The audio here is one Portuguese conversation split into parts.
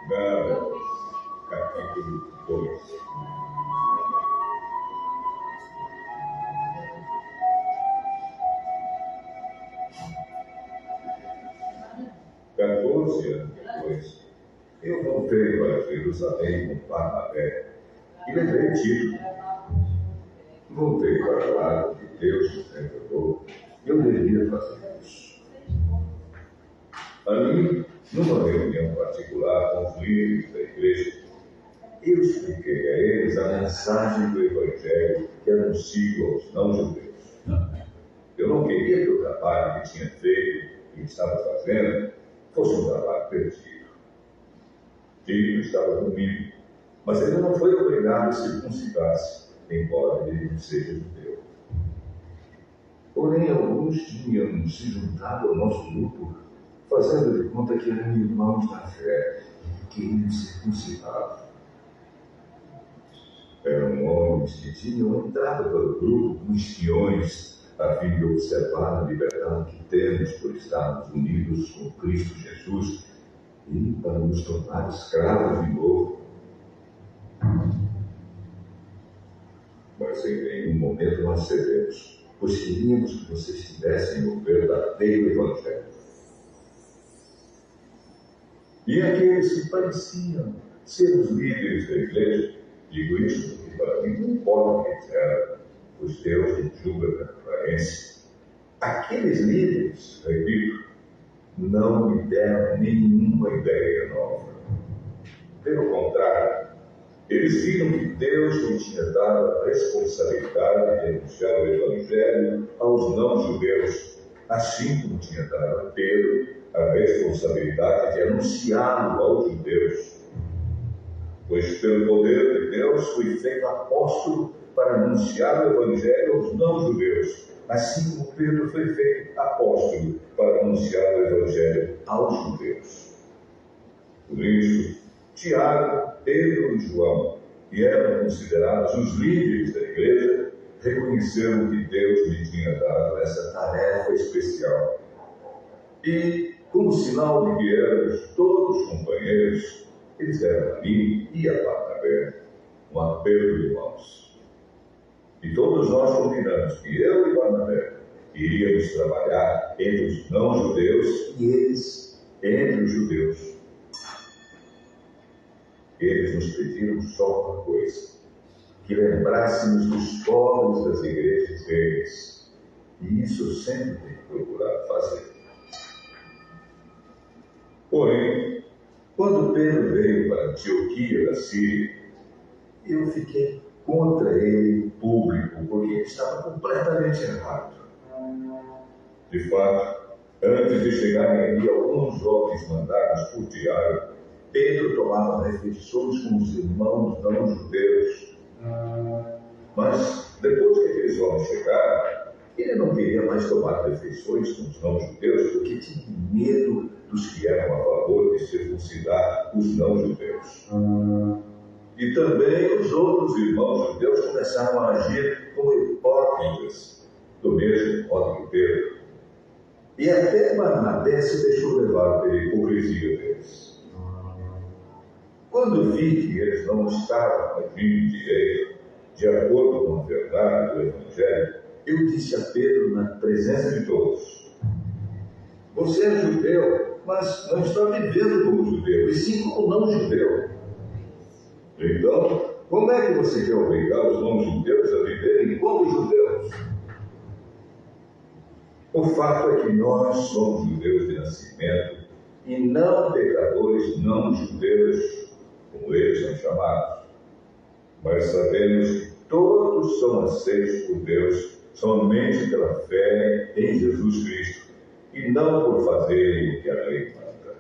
Gálatas, capítulo 2. Quatorze anos depois, eu voltei para Jerusalém com Barnabé e levei Tito. Voltei para lá porque Deus me revelou e eu devia fazer isso. Ali, numa reunião particular com os líderes da igreja, eu expliquei a eles a mensagem do Evangelho que anuncio aos não-judeus. Eu não queria que o trabalho que tinha feito e estava fazendo fosse um trabalho perdido. Tito estava comigo, mas ele não foi obrigado a circuncidar-se, embora ele não seja judeu. Porém, alguns tinham se juntado ao nosso grupo, fazendo de conta que eram irmãos na fé e queriam circuncidar. Eram homens que tinham entrado para o grupo como espiões, a fim de observar a liberdade que temos por estarmos unidos com Cristo Jesus e para nos tornar escravos de novo. Mas em nenhum momento nós cedemos, pois queríamos que vocês tivessem o verdadeiro Evangelho. E aqueles que pareciam ser os líderes da igreja, digo isso porque para mim não importa quem era, pois Deus não julga pela aparência. Aqueles líderes, repito, não me deram nenhuma ideia nova. Pelo contrário, eles viram que Deus me tinha dado a responsabilidade de anunciar o Evangelho aos não-judeus, assim como tinha dado a Pedro a responsabilidade de anunciá-lo aos judeus. Pois pelo poder de Deus fui feito apóstolo para anunciar o Evangelho aos não-judeus, assim como Pedro foi feito apóstolo para anunciar o Evangelho aos judeus. Por isso, Tiago, Pedro e João, que eram considerados os líderes da igreja, reconheceram que Deus lhe tinha dado essa tarefa especial. E, como sinal de que éramos todos companheiros, eles deram a mim e a Barnabé um apelo de irmãos. E todos nós combinamos que eu e Barnabé iríamos trabalhar entre os não-judeus e eles entre os judeus. Eles nos pediram só uma coisa, que lembrássemos dos pobres das igrejas deles. E isso eu sempre tenho procurado fazer. Porém, quando Pedro veio para Antioquia da Síria, eu fiquei contra ele em público, porque ele estava completamente errado. De fato, antes de chegarem ali alguns jovens mandados por Tiago, Pedro tomava refeições com os irmãos não-judeus. Mas, depois que aqueles homens chegaram, ele não queria mais tomar refeições com os não-judeus, porque tinha medo dos que eram a favor de circuncidar os não-judeus. E também os outros irmãos judeus começaram a agir como hipócritas, do mesmo modo que Pedro. E até Barnabé se deixou levar pela hipocrisia deles. Quando vi que eles não estavam agindo direito, de acordo com a verdade do Evangelho, eu disse a Pedro na presença de todos: você é judeu, mas não está vivendo como judeu, e sim como não-judeu. Então, como é que você quer obrigar os não-judeus a viverem como judeus? O fato é que nós somos judeus de nascimento e não pecadores não-judeus, como eles são chamados. Mas sabemos que todos são aceitos por Deus somente pela fé em Jesus Cristo e não por fazerem o que a lei manda.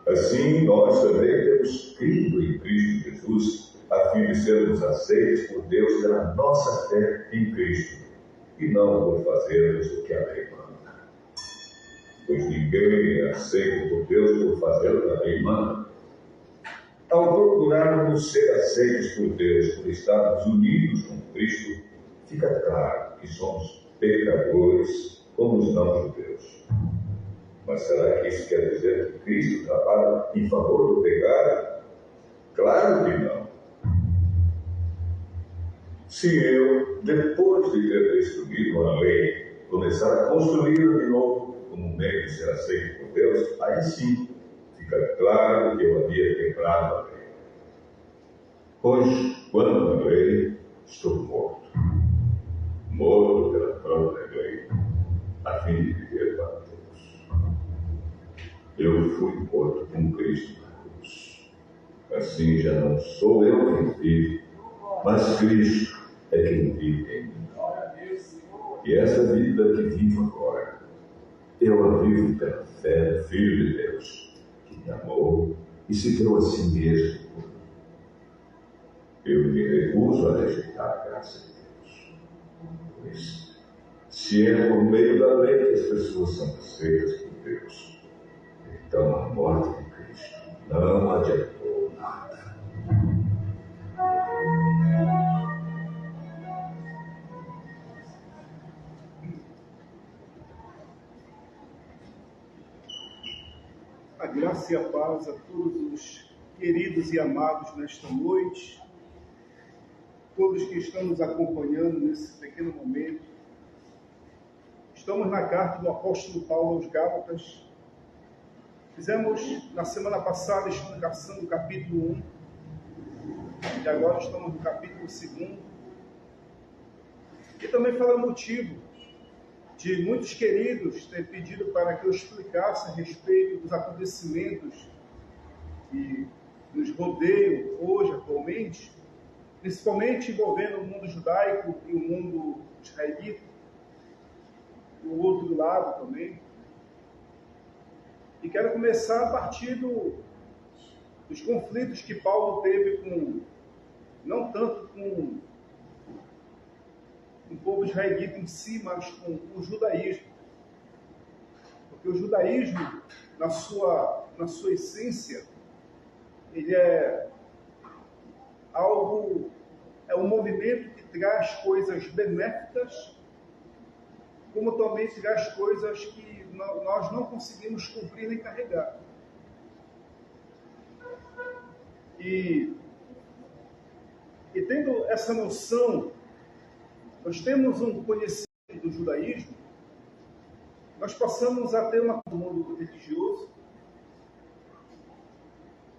Assim, nós também temos crido em Cristo Jesus, a fim de sermos aceitos por Deus pela nossa fé em Cristo, e não por fazermos o que a lei manda. Pois ninguém é aceito por Deus por fazer o que a lei manda. Ao procurarmos ser aceitos por Deus, por estarmos unidos com Cristo, fica claro que somos pecadores como os não-judeus. Mas será que isso quer dizer que Cristo trabalha em favor do pecado? Claro que não. Se eu, depois de ter destruído a lei, começar a construí-la de novo como meio de ser aceito por Deus, aí sim fica claro que eu havia quebrado a lei. Pois, quando a lei, estou morto. Morto pela própria lei, a fim de viver para Deus. Eu fui morto com Cristo na cruz. Assim já não sou eu quem vive, mas Cristo é quem vive em mim. E essa vida que vivo agora, eu a vivo pela fé do Filho de Deus, que me amou e se deu a si mesmo por mim. Eu me recuso a rejeitar a graça de Deus. Pois, se é por meio da lei que as pessoas são aceitas por Deus, então a morte de Cristo não adiantou nada. A graça e a paz a todos os queridos e amados nesta noite, todos que estão nos acompanhando nesse pequeno momento. Estamos na carta do apóstolo Paulo aos Gálatas. Fizemos na semana passada a explicação do capítulo 1, e agora estamos no capítulo 2. E também fala o motivo de muitos queridos ter pedido para que eu explicasse a respeito dos acontecimentos que nos rodeiam hoje, atualmente, principalmente envolvendo o mundo judaico e o mundo israelita, o outro lado também. E quero começar a partir dos conflitos que Paulo teve não tanto com o povo israelita em si, mas com o judaísmo. Porque o judaísmo, na sua essência, ele é um movimento que traz coisas benéficas, como também traz coisas que nós não conseguimos cumprir nem carregar. E tendo essa noção, nós temos um conhecimento do judaísmo, nós passamos a ter um mundo religioso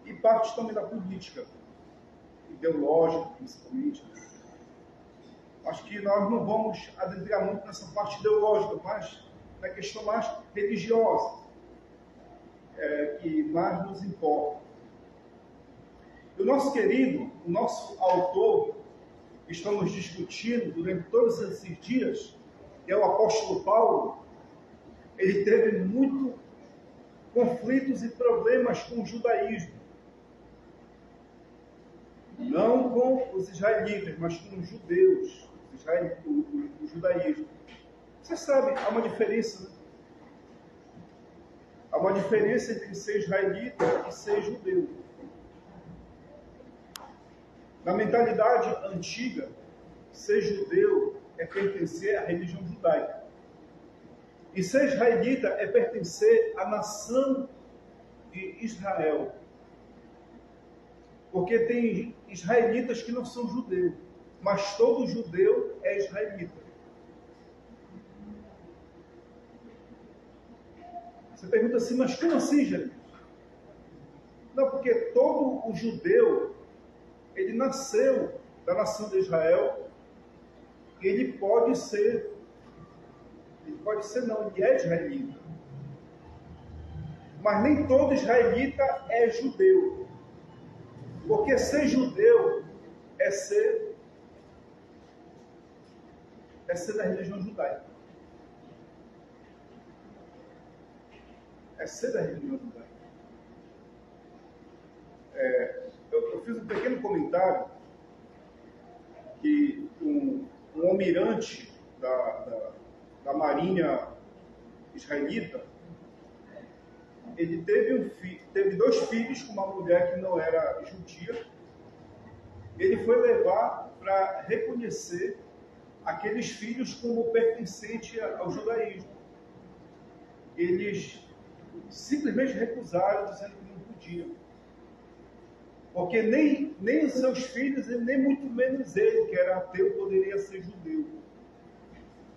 e parte também da política, ideológica principalmente. Acho que nós não vamos adentrar muito nessa parte ideológica, mas na questão mais religiosa, que mais nos importa. E o nosso autor, que estamos discutindo durante todos esses dias, que é o apóstolo Paulo, ele teve muitos conflitos e problemas com o judaísmo. Não com os israelitas, mas com os judeus, o judaísmo. Você sabe, há uma diferença, né? Há uma diferença entre ser israelita e ser judeu. Na mentalidade antiga, ser judeu é pertencer à religião judaica. E ser israelita é pertencer à nação de Israel. Porque tem israelitas que não são judeus, mas todo judeu é israelita. Você pergunta assim, mas como assim, Jesus? Não, porque todo o judeu, ele nasceu da nação de Israel, e ele é israelita. Mas nem todo israelita é judeu. Porque ser judeu é ser da religião judaica. É ser da religião judaica. Eu fiz um pequeno comentário que um almirante da marinha israelita, ele teve 2 filhos com uma mulher que não era judia. Ele foi levar para reconhecer aqueles filhos como pertencente ao judaísmo. Eles simplesmente recusaram, dizendo que não podiam. Porque nem os seus filhos, nem muito menos ele, que era ateu, poderia ser judeu.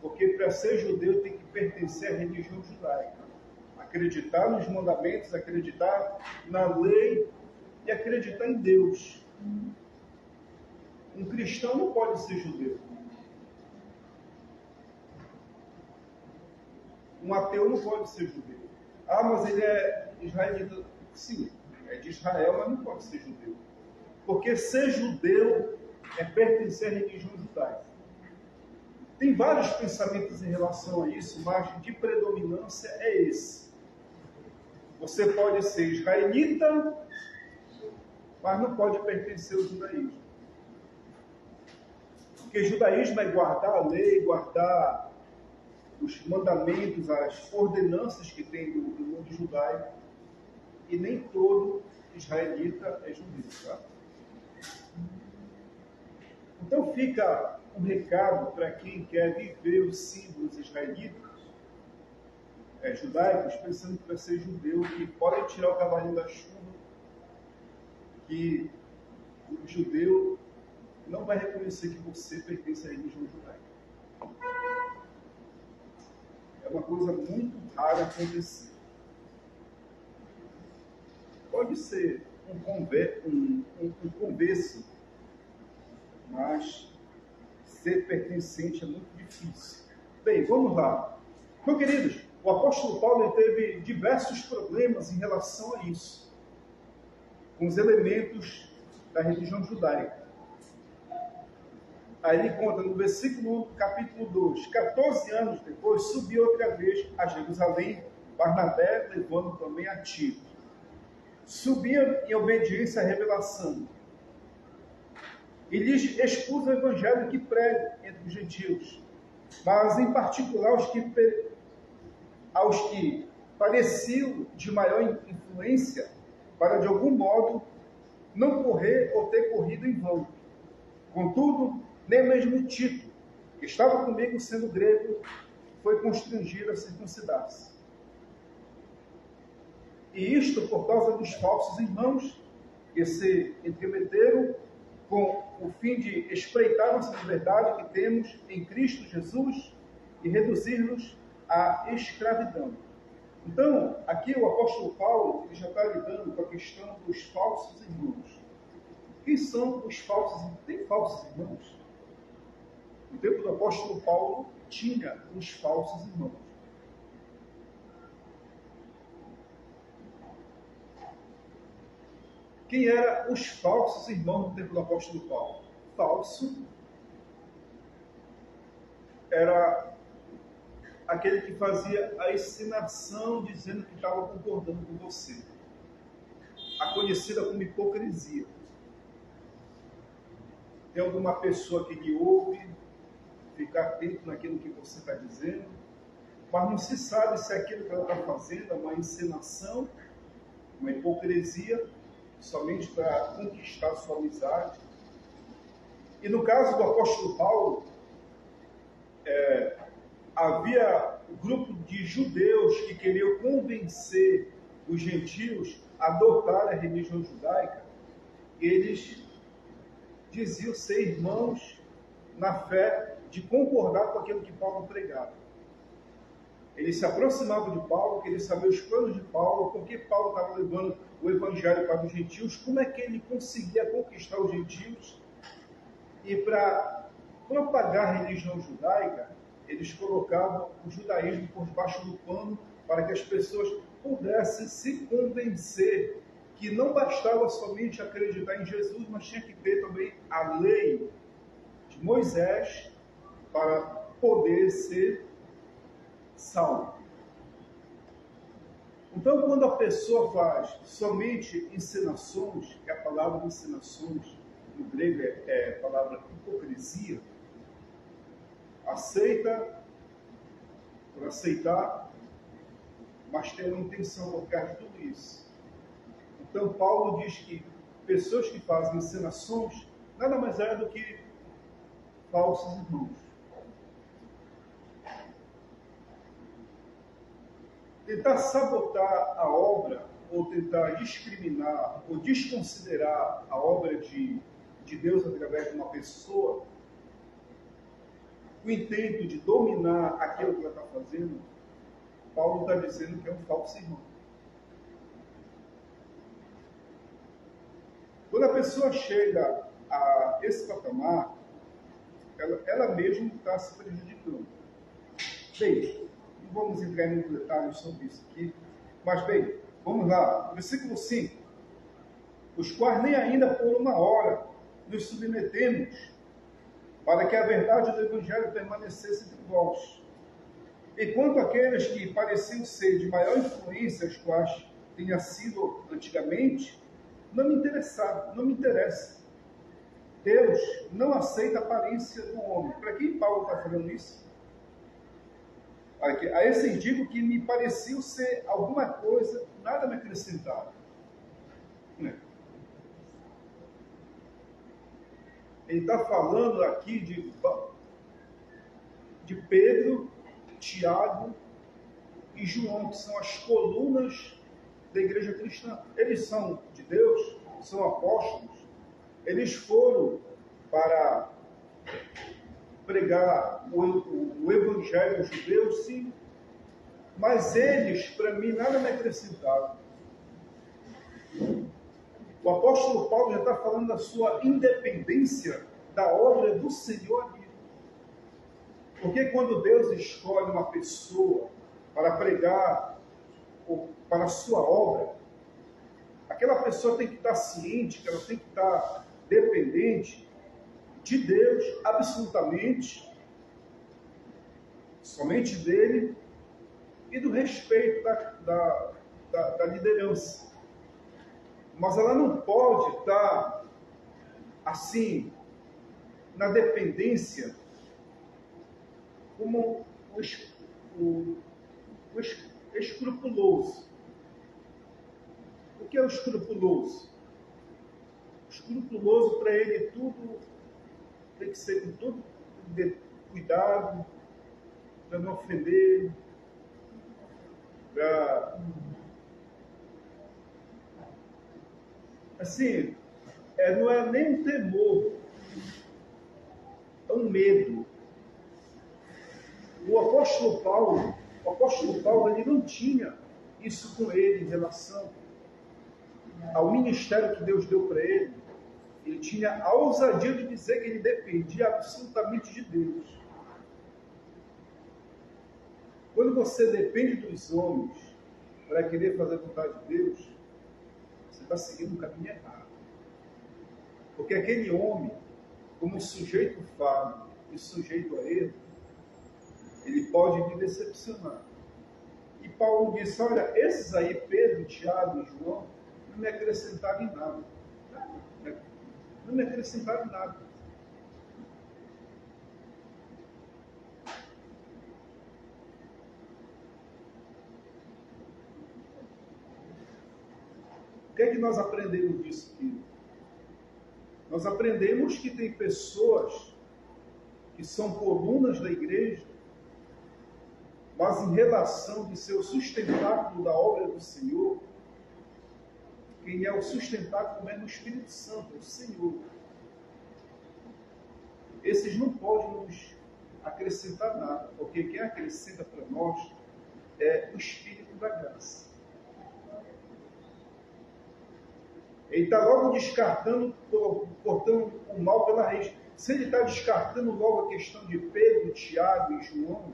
Porque para ser judeu tem que pertencer à religião judaica. Acreditar nos mandamentos, acreditar na lei e acreditar em Deus. Um cristão não pode ser judeu. Um ateu não pode ser judeu. Ah, mas ele é israelita. Sim, é de Israel, mas não pode ser judeu. Porque ser judeu é pertencer à religião judaica. Tem vários pensamentos em relação a isso, mas de predominância é esse. Você pode ser israelita, mas não pode pertencer ao judaísmo. Porque judaísmo é guardar a lei, guardar os mandamentos, as ordenanças que tem do mundo judaico, e nem todo israelita é judeu, tá? Então fica um recado para quem quer viver os símbolos israelitas, judaicos, pensando que vai ser judeu, que pode tirar o cavalinho da chuva, que o judeu não vai reconhecer que você pertence à religião judaica. É uma coisa muito rara acontecer. Pode ser um converso, mas ser pertencente é muito difícil. Bem, vamos lá. Meus queridos, o apóstolo Paulo teve diversos problemas em relação a isso, com os elementos da religião judaica. Aí ele conta no versículo 1 do capítulo 2, 14 anos depois, subiu outra vez a Jerusalém, Barnabé levando também a Tito. Subia em obediência à revelação, e lhes expus o evangelho que prega entre os gentios, mas em particular aos que pareciam de maior influência, para de algum modo não correr ou ter corrido em vão. Contudo, nem mesmo Tito, que estava comigo sendo grego, foi constrangido a circuncidar-se. E isto por causa dos falsos irmãos que se entremeteram com o fim de espreitar nossa liberdade que temos em Cristo Jesus e reduzir-nos à escravidão. Então, aqui o apóstolo Paulo ele já está lidando com a questão dos falsos irmãos. Quem são os falsos irmãos? Tem falsos irmãos? No tempo do apóstolo Paulo, tinha os falsos irmãos. Quem eram os falsos irmãos no tempo do apóstolo Paulo? Falso era aquele que fazia a ensinação dizendo que estava concordando com você. A conhecida como hipocrisia. Tem alguma pessoa que lhe ouve, fica atento naquilo que você está dizendo, mas não se sabe se aquilo que ela está fazendo é uma encenação, uma hipocrisia, somente para conquistar sua amizade. E no caso do apóstolo Paulo, havia um grupo de judeus que queriam convencer os gentios a adotar a religião judaica. Eles diziam ser irmãos na fé de concordar com aquilo que Paulo pregava. Eles se aproximavam de Paulo, queriam saber os planos de Paulo, por que Paulo estava levando o evangelho para os gentios, como é que ele conseguia conquistar os gentios. E para propagar a religião judaica, eles colocavam o judaísmo por debaixo do pano para que as pessoas pudessem se convencer que não bastava somente acreditar em Jesus, mas tinha que ter também a lei de Moisés para poder ser salvo. Então, quando a pessoa faz somente encenações, que a palavra encenações no grego é a palavra hipocrisia, aceita por aceitar, mas tem uma intenção por trás de tudo isso. Então, Paulo diz que pessoas que fazem encenações nada mais é do que falsos irmãos. tentar sabotar a obra, ou tentar discriminar, ou desconsiderar a obra de Deus através de uma pessoa, o intento de dominar aquilo que ela está fazendo, Paulo está dizendo que é um falso irmão. Quando a pessoa chega a esse patamar, ela mesma está se prejudicando. Bem, não vamos entrar em detalhes sobre isso aqui, mas bem, vamos lá. Versículo 5. Os quais nem ainda por uma hora nos submetemos, para que a verdade do Evangelho permanecesse entre vós. Enquanto aqueles que pareciam ser de maior influência, os quais tinha sido antigamente, não me interessa. Deus não aceita a aparência do homem. Para quem Paulo está falando isso? A esses digo que me pareciam ser alguma coisa, nada me acrescentaram. Ele está falando aqui de Pedro, Tiago e João, que são as colunas da igreja cristã. Eles são de Deus, são apóstolos. Eles foram para pregar o evangelho aos judeus, sim. Mas eles, para mim, nada me acrescentaram. O apóstolo Paulo já está falando da sua independência da obra do Senhor aqui. Porque quando Deus escolhe uma pessoa para pregar para a sua obra, aquela pessoa tem que estar ciente, que ela tem que estar dependente de Deus, absolutamente, somente dele, e do respeito da liderança. Mas ela não pode estar, assim, na dependência, como o escrupuloso. O que é o escrupuloso? O escrupuloso, para ele, tudo tem que ser com todo cuidado, para não ofender, para... Assim, não é nem um temor, é um medo. O apóstolo Paulo, ele não tinha isso com ele em relação ao ministério que Deus deu para ele. Ele tinha a ousadia de dizer que ele dependia absolutamente de Deus. Quando você depende dos homens para querer fazer a vontade de Deus, você está seguindo um caminho errado. Porque aquele homem, como sujeito falho e sujeito a erro, ele pode me decepcionar. E Paulo disse, olha, esses aí, Pedro, Tiago e João, não me acrescentaram em nada. Não me acrescentaram em nada. O que é que nós aprendemos disso aqui? Nós aprendemos que tem pessoas que são colunas da igreja, mas em relação de ser o sustentáculo da obra do Senhor, quem é o sustentáculo é no Espírito Santo, é o Senhor. Esses não podem nos acrescentar nada, porque quem acrescenta para nós é o Espírito da graça. Ele está logo descartando, cortando o mal pela raiz. Se ele está descartando logo a questão de Pedro, Tiago e João,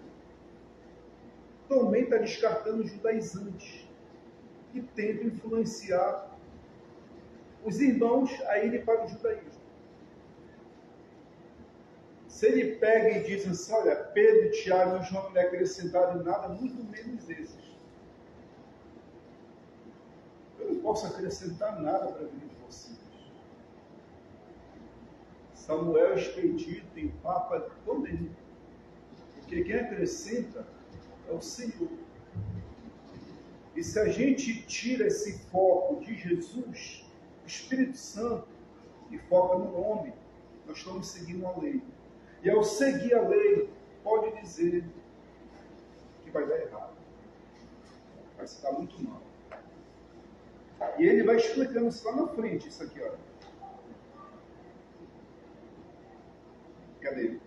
também está descartando os judaizantes, que tentam influenciar os irmãos a irem para o judaísmo. Se ele pega e diz assim, olha, Pedro, Tiago e João não me acrescentaram nada, muito menos esses. Eu não posso acrescentar nada para a vida de vocês. Samuel Expedito tem Papa também. Porque quem acrescenta é o Senhor. E se a gente tira esse foco de Jesus, o Espírito Santo, e foca no homem, nós estamos seguindo a lei. E ao seguir a lei, pode dizer que vai dar errado. vai se dar muito mal. E ele vai explicando isso lá na frente, isso aqui, olha. Cadê?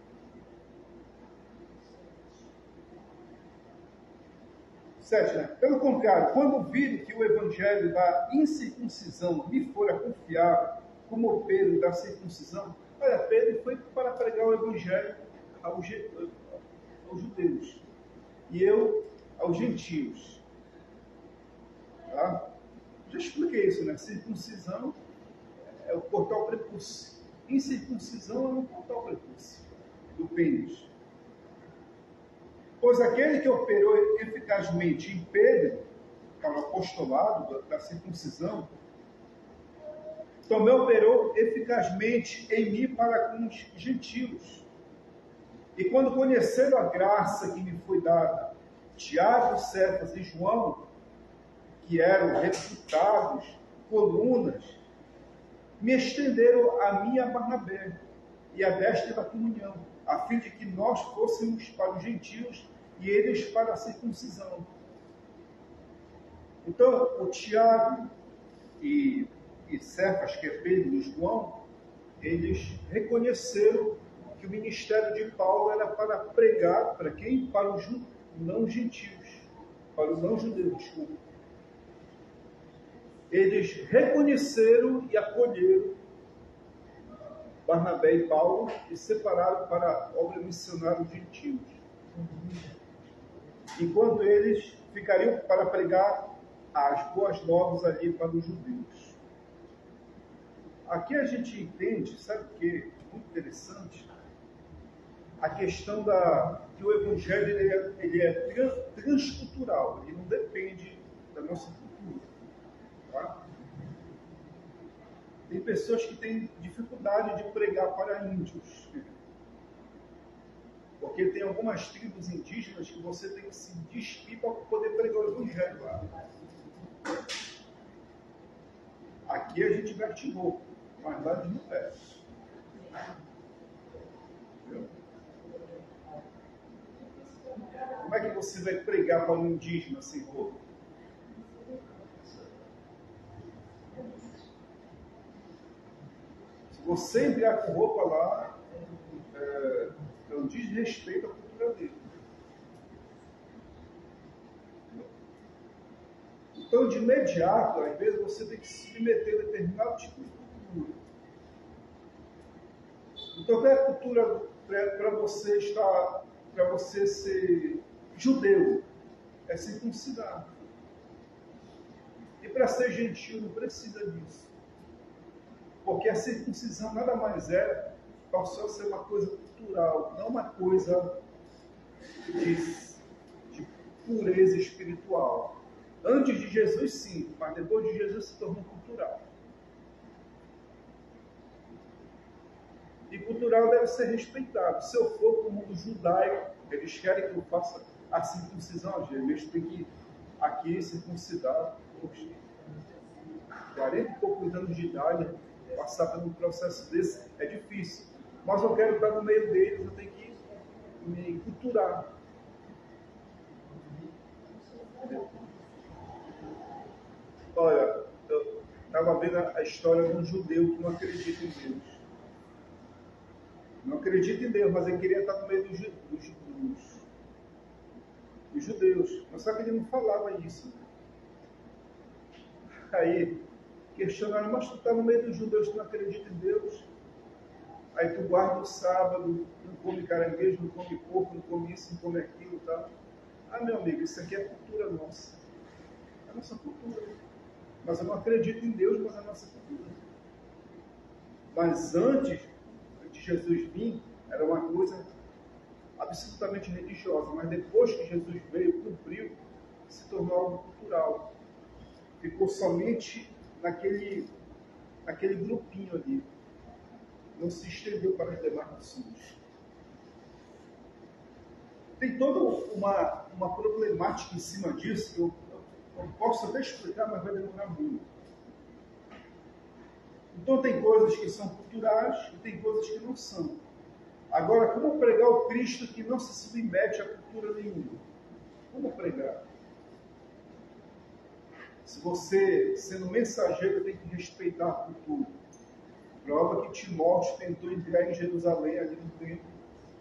7, né? Pelo contrário, quando viram que o evangelho da incircuncisão lhe fora confiado, como Pedro da circuncisão, olha, Pedro foi para pregar o evangelho aos judeus e eu aos gentios. Tá? Já expliquei isso, né? Circuncisão é o cortar o prepúcio. Incircuncisão é o cortar o prepúcio do pênis. Pois aquele que operou eficazmente em Pedro, para o apostolado da circuncisão, também operou eficazmente em mim para com os gentios. E quando conheceram a graça que me foi dada, Tiago, Cefas e João, que eram reputados colunas, me estenderam a mim e a Barnabé, e a destra da comunhão, a fim de que nós fôssemos para os gentios e eles para a circuncisão. Então, o Tiago e Cefas, que é Pedro e João, eles reconheceram que o ministério de Paulo era para pregar, para quem? Para os não gentios, para os não judeus, desculpa. Eles reconheceram e acolheram Barnabé e Paulo e separaram para a obra missionária dos gentios. Enquanto eles ficariam para pregar as boas novas ali para os judeus. Aqui a gente entende, sabe o que é muito interessante? A questão que o evangelho ele é transcultural, ele não depende da nossa cultura. Tá? Tem pessoas que têm dificuldade de pregar para índios. Porque tem algumas tribos indígenas que você tem que se despir para poder pregar o evangelho lá. Aqui a gente veste roupa, mas lá eles não vestem. Como é que você vai pregar para um indígena sem roupa? Se você entrar com roupa lá, é um desrespeito à cultura dele. Então, de imediato, às vezes, você tem que se submeter a determinado tipo de cultura. Então, qual é a cultura para você ser judeu? É circuncidar. E para ser gentil, não precisa disso. Porque a circuncisão nada mais é passou a ser uma coisa cultural, não uma coisa de pureza espiritual. Antes de Jesus, sim, mas depois de Jesus se tornou cultural. E cultural deve ser respeitado. Se eu for para o mundo judaico, eles querem que eu faça a circuncisão, eles têm que aqui circuncidar. Poxa, 40 e poucos anos de idade, passar por um processo desse é difícil. Mas eu quero estar no meio deles, eu tenho que me culturar. Olha, eu estava vendo a história de um judeu que não acredita em Deus. Não acredita em Deus, mas ele queria estar no meio dos judeus. Mas só que ele não falava isso. Aí, questionaram, mas tu está no meio dos judeus, tu não acredita em Deus? Aí tu guarda o sábado, não come caranguejo, não come porco, não come isso, não come aquilo e tal. Ah, meu amigo, isso aqui é cultura nossa. É a nossa cultura. Mas eu não acredito em Deus, mas é a nossa cultura. Mas antes de Jesus vir, era uma coisa absolutamente religiosa. Mas depois que Jesus veio, cumpriu, se tornou algo cultural. Ficou somente naquele grupinho ali. Não se estendeu para as demais nações. Tem toda uma problemática em cima disso que eu posso até explicar, mas vai demorar muito. Então tem coisas que são culturais e tem coisas que não são. Agora, como pregar o Cristo que não se submete a cultura nenhuma? Como pregar? Se você, sendo mensageiro, tem que respeitar a cultura. Prova que Timóteo tentou entrar em Jerusalém, ali no templo.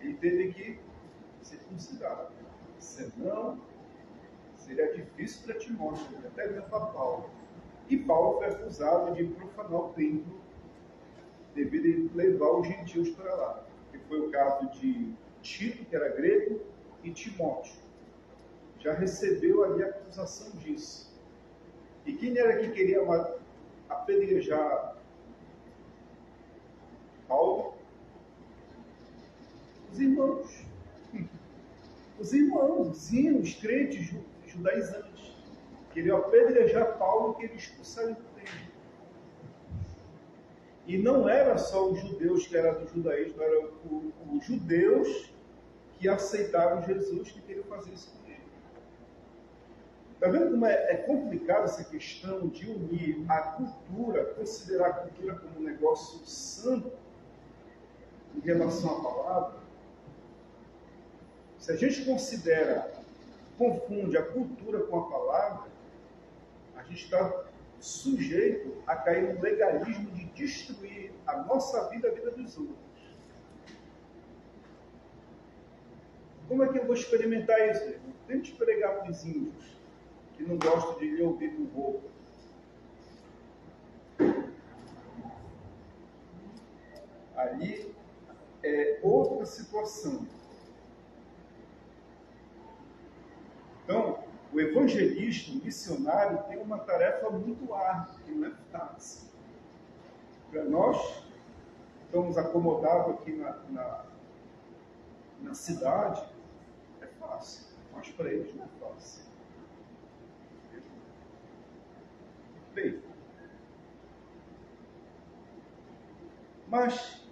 Ele teve que circuncidar. Senão, seria difícil para Timóteo, até mesmo para Paulo. E Paulo foi acusado de profanar o templo devido a levar os gentios para lá. Que foi o caso de Tito, que era grego, e Timóteo. Já recebeu ali a acusação disso. E quem era que queria apedrejar Paulo? Os irmãos. Os irmãos, sim, os crentes judaizantes. Queriam apedrejar Paulo e queriam expulsar ele do templo. E não era só os judeus que eram do judaísmo, eram os judeus que aceitaram Jesus que queriam fazer isso com ele. Está vendo como é complicado essa questão de unir a cultura, considerar a cultura como um negócio santo em relação à palavra? Se a gente confunde a cultura com a palavra, a gente está sujeito a cair no legalismo de destruir a nossa vida, a vida dos outros. Como é que eu vou experimentar isso? Tente pregar para os índios que não gostam de lhe ouvir com roupa. Ali é outra situação. Então, o evangelista, o missionário, tem uma tarefa muito árdua, que não é fácil. Para nós, estamos acomodados aqui na cidade, é fácil. Mas para eles não é fácil. Bem, mas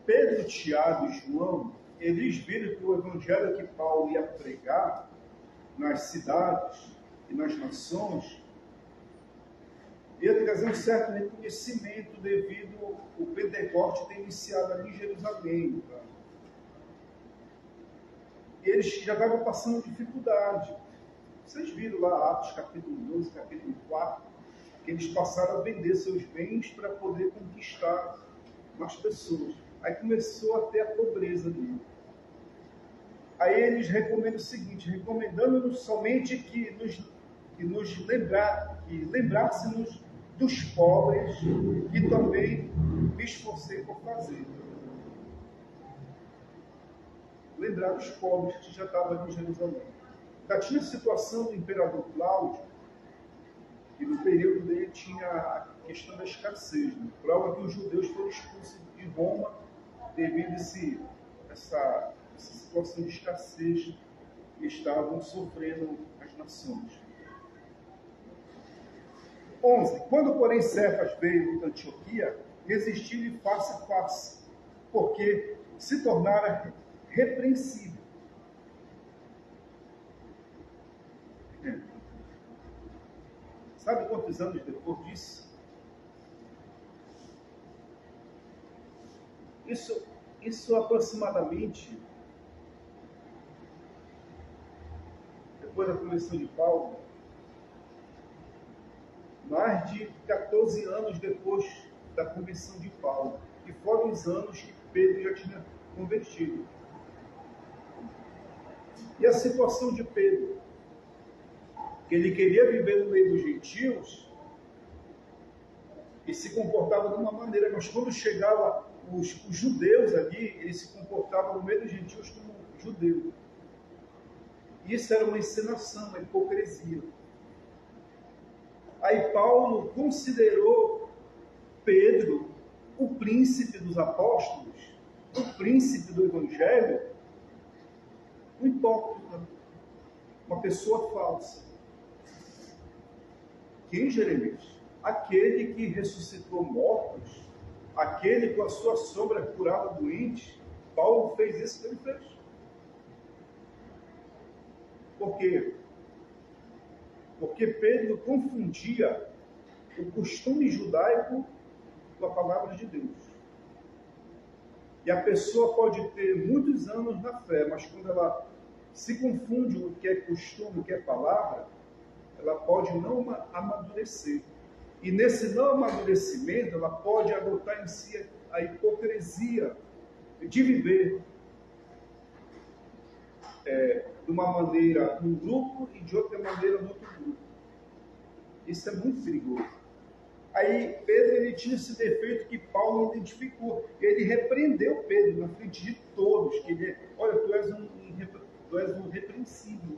Pedro, Tiago e João, eles viram que o evangelho que Paulo ia pregar nas cidades e nas nações ia trazer um certo reconhecimento devido ao Pentecoste ter iniciado ali em Jerusalém. Tá? Eles já estavam passando dificuldade. Vocês viram lá Atos capítulo 12, capítulo 4, que eles passaram a vender seus bens para poder conquistar mais pessoas. Aí começou a ter a pobreza ali. Aí eles recomendam o seguinte, recomendando-nos somente que lembrássemos dos pobres e também me esforcei por fazer. Lembrar dos pobres que já estavam ali em Jerusalém. Já tinha a situação do imperador Cláudio, que no período dele tinha a questão da escassez. Né? Prova que os judeus foram expulsos de Roma devido a essa situação de escassez que estavam sofrendo as nações. 11. Quando, porém, Cefas veio de Antioquia, resistiu-lhe face a face, porque se tornara repreensível. Sabe quantos anos depois disso? Isso aproximadamente, depois da conversão de Paulo, mais de 14 anos depois da conversão de Paulo, que foram os anos que Pedro já tinha convertido. E a situação de Pedro, que ele queria viver no meio dos gentios e se comportava de uma maneira, mas quando chegava os judeus ali, ele se comportava no meio dos gentios como judeu. Isso era uma encenação, uma hipocrisia. Aí Paulo considerou Pedro o príncipe dos apóstolos, o príncipe do evangelho, um hipócrita, uma pessoa falsa. Quem, Jeremias? Aquele que ressuscitou mortos, aquele com a sua sombra curava doentes. Paulo fez isso que ele fez. Por quê? Porque Pedro confundia o costume judaico com a palavra de Deus. E a pessoa pode ter muitos anos na fé, mas quando ela se confunde o que é costume, o que é palavra, ela pode não amadurecer. E nesse não amadurecimento, ela pode adotar em si a hipocrisia de viver de uma maneira num grupo e de outra maneira no outro grupo. Isso é muito perigoso. Aí Pedro, ele tinha esse defeito que Paulo identificou. Ele repreendeu Pedro na frente de todos. Que ele, olha, tu és um repreensível.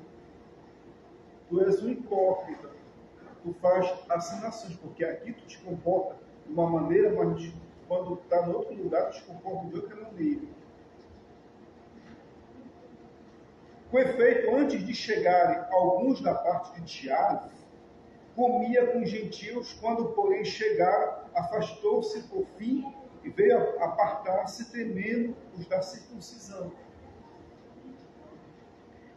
Tu és um hipócrita. Tu faz assinações, porque aqui tu te comporta de uma maneira, mas quando está no outro lugar, tu te comporta de outra maneira. Com efeito, antes de chegarem alguns da parte de Tiago, comia com gentios, quando, porém, chegaram, afastou-se por fim e veio apartar-se, temendo os da circuncisão.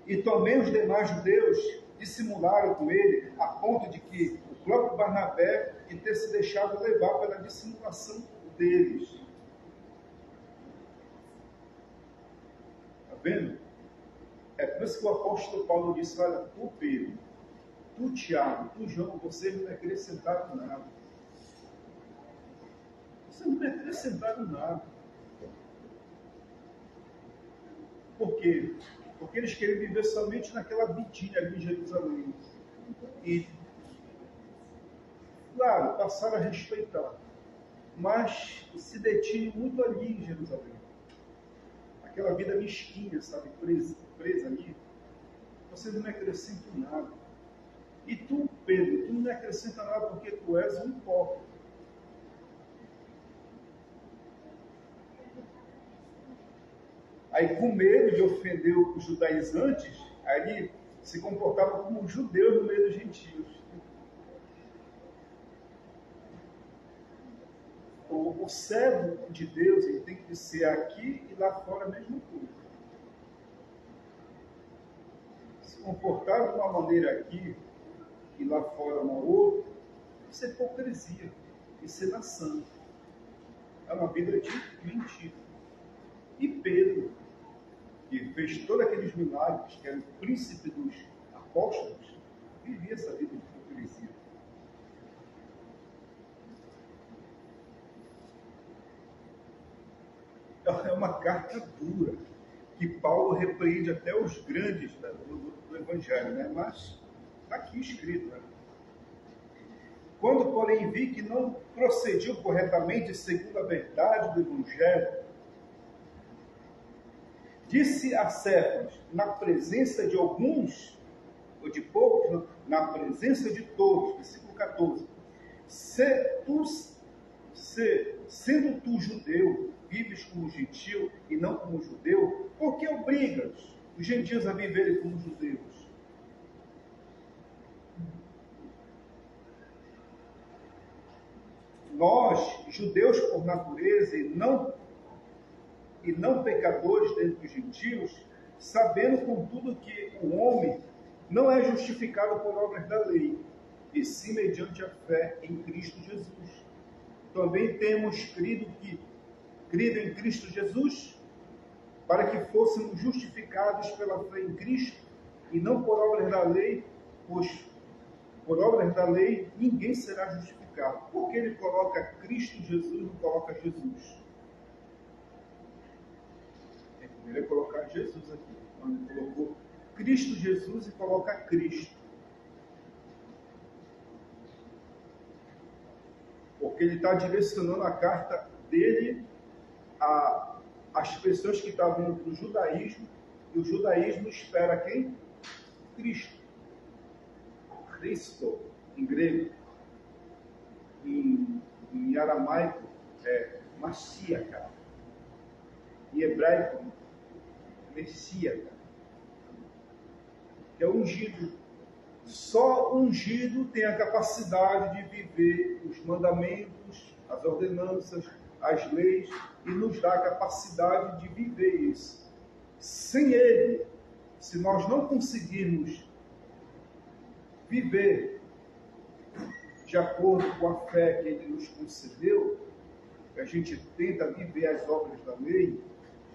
E também os demais judeus dissimularam com ele, a ponto de que o próprio Barnabé ter se deixado levar pela dissimulação deles. Está vendo? É por isso que o apóstolo Paulo disse, olha, tu Pedro, tu Tiago, tu João, vocês não acrescentaram nada. Vocês não acrescentaram nada. Por quê? Porque eles queriam viver somente naquela vidinha ali em Jerusalém. E, claro, passaram a respeitar. Mas se detinham muito ali em Jerusalém. Aquela vida mesquinha, sabe, presa ali. Vocês não acrescentam nada. E tu, Pedro, tu não acrescenta nada porque tu és um hipócrita. Aí, com medo de ofender os judaizantes, aí se comportava como judeus no meio dos gentios. O servo de Deus, ele tem que ser aqui e lá fora a mesma coisa. Se comportar de uma maneira aqui e lá fora uma outra, isso é hipocrisia, isso é nação. É uma vida de mentira. E Pedro, que fez todos aqueles milagres, que era o príncipe dos apóstolos, vivia essa vida de hipocrisia. É uma carta dura, que Paulo repreende até os grandes do Evangelho, né? Mas está aqui escrito. Né? Quando, porém, vi que não procediu corretamente segundo a verdade do Evangelho, disse a Cefas, na presença de alguns, ou de poucos, não, na presença de todos, versículo 14, sendo tu judeu, vives como gentio e não como judeu, por que obrigas os gentios a viverem como judeus? Nós, judeus por natureza e não pecadores dentre os gentios, sabendo contudo que o homem não é justificado por obras da lei, e sim mediante a fé em Cristo Jesus. Também temos crido em Cristo Jesus, para que fôssemos justificados pela fé em Cristo, e não por obras da lei, pois por obras da lei ninguém será justificado. Porque ele coloca Cristo Jesus, não coloca Jesus. Ele poderia colocar Jesus aqui, quando ele colocou Cristo Jesus e coloca Cristo. Porque ele está direcionando a carta dele às pessoas que estavam no judaísmo, e o judaísmo espera quem? Cristo. Cristo, em grego. Em aramaico é Mashiach. Em hebraico, Messias. Que é ungido. Só ungido tem a capacidade de viver os mandamentos, as ordenanças, as leis, e nos dá a capacidade de viver isso. Sem ele, se nós não conseguirmos viver de acordo com a fé que ele nos concedeu, a gente tenta viver as obras da lei,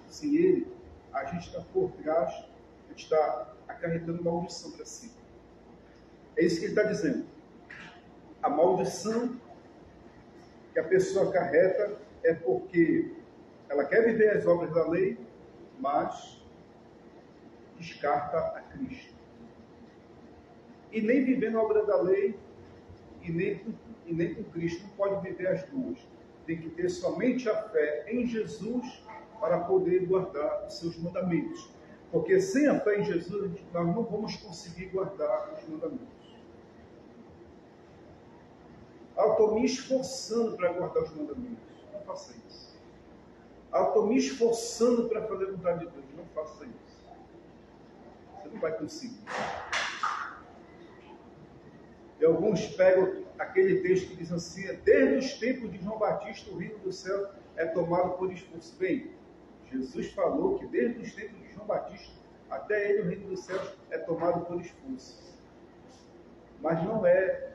sem ele, a gente está por trás, a gente está acarretando maldição para si. É isso que ele está dizendo. A maldição que a pessoa acarreta é porque ela quer viver as obras da lei, mas descarta a Cristo. E nem vivendo a obra da lei, e nem com Cristo, não pode viver as duas. Tem que ter somente a fé em Jesus para poder guardar os seus mandamentos. Porque sem a fé em Jesus, nós não vamos conseguir guardar os mandamentos. Eu estou me esforçando para guardar os mandamentos. Não faça isso. Eu estou me esforçando para fazer a vontade de Deus. Não faça isso. Você não vai conseguir. E alguns pegam aquele texto que diz assim: desde os tempos de João Batista, o reino do céu é tomado por esforço. Bem, Jesus falou que desde os tempos de João Batista, até ele o reino dos céus é tomado por esforço. Mas não é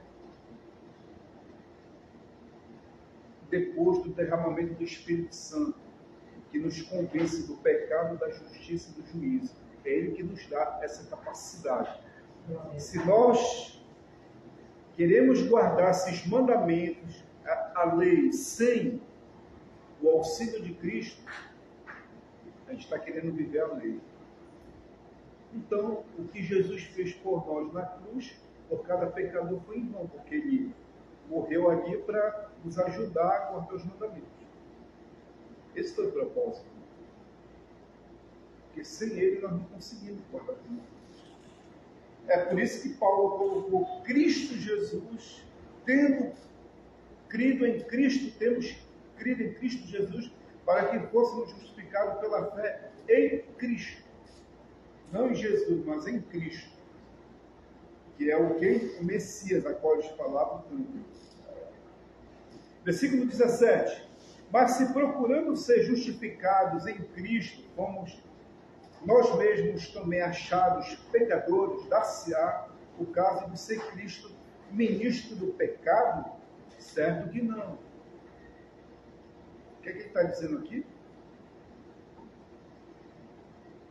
depois do derramamento do Espírito Santo, que nos convence do pecado, da justiça e do juízo. É Ele que nos dá essa capacidade. Se nós queremos guardar esses mandamentos, a lei, sem o auxílio de Cristo, a gente está querendo viver a lei. Então, o que Jesus fez por nós na cruz, por cada pecador, foi em vão, porque Ele morreu ali para nos ajudar a guardar os mandamentos. Esse foi o propósito. Porque sem Ele nós não conseguimos guardar os mandamentos. É por isso que Paulo colocou Cristo Jesus, tendo crido em Cristo, temos crido em Cristo Jesus, para que fôssemos justificados pela fé em Cristo. Não em Jesus, mas em Cristo. Que é o que? O Messias, a qual eles falavam tanto. Versículo 17. Mas se procuramos ser justificados em Cristo, fomos nós mesmos também achados pecadores, dar-se-á o caso de ser Cristo ministro do pecado? Certo que não. O que é que ele está dizendo aqui?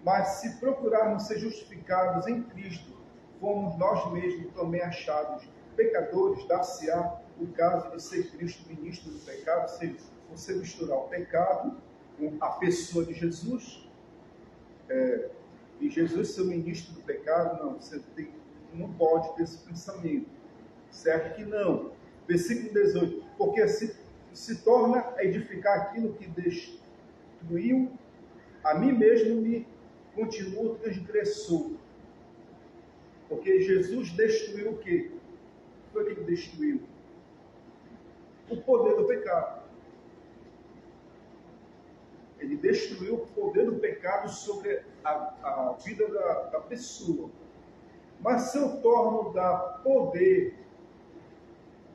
Mas se procurarmos ser justificados em Cristo, fomos nós mesmos também achados pecadores, dar-se-á o caso de ser Cristo ministro do pecado. Ou seja, você misturar o pecado com a pessoa de Jesus, e Jesus ser o ministro do pecado, não, você não pode ter esse pensamento, certo que não. Versículo 18, porque se torna a edificar aquilo que destruiu, a mim mesmo me continua transgressor. Porque Jesus destruiu o quê? O que foi que ele destruiu? O poder do pecado. Ele destruiu o poder do pecado sobre a vida da pessoa. Mas se eu torno dar poder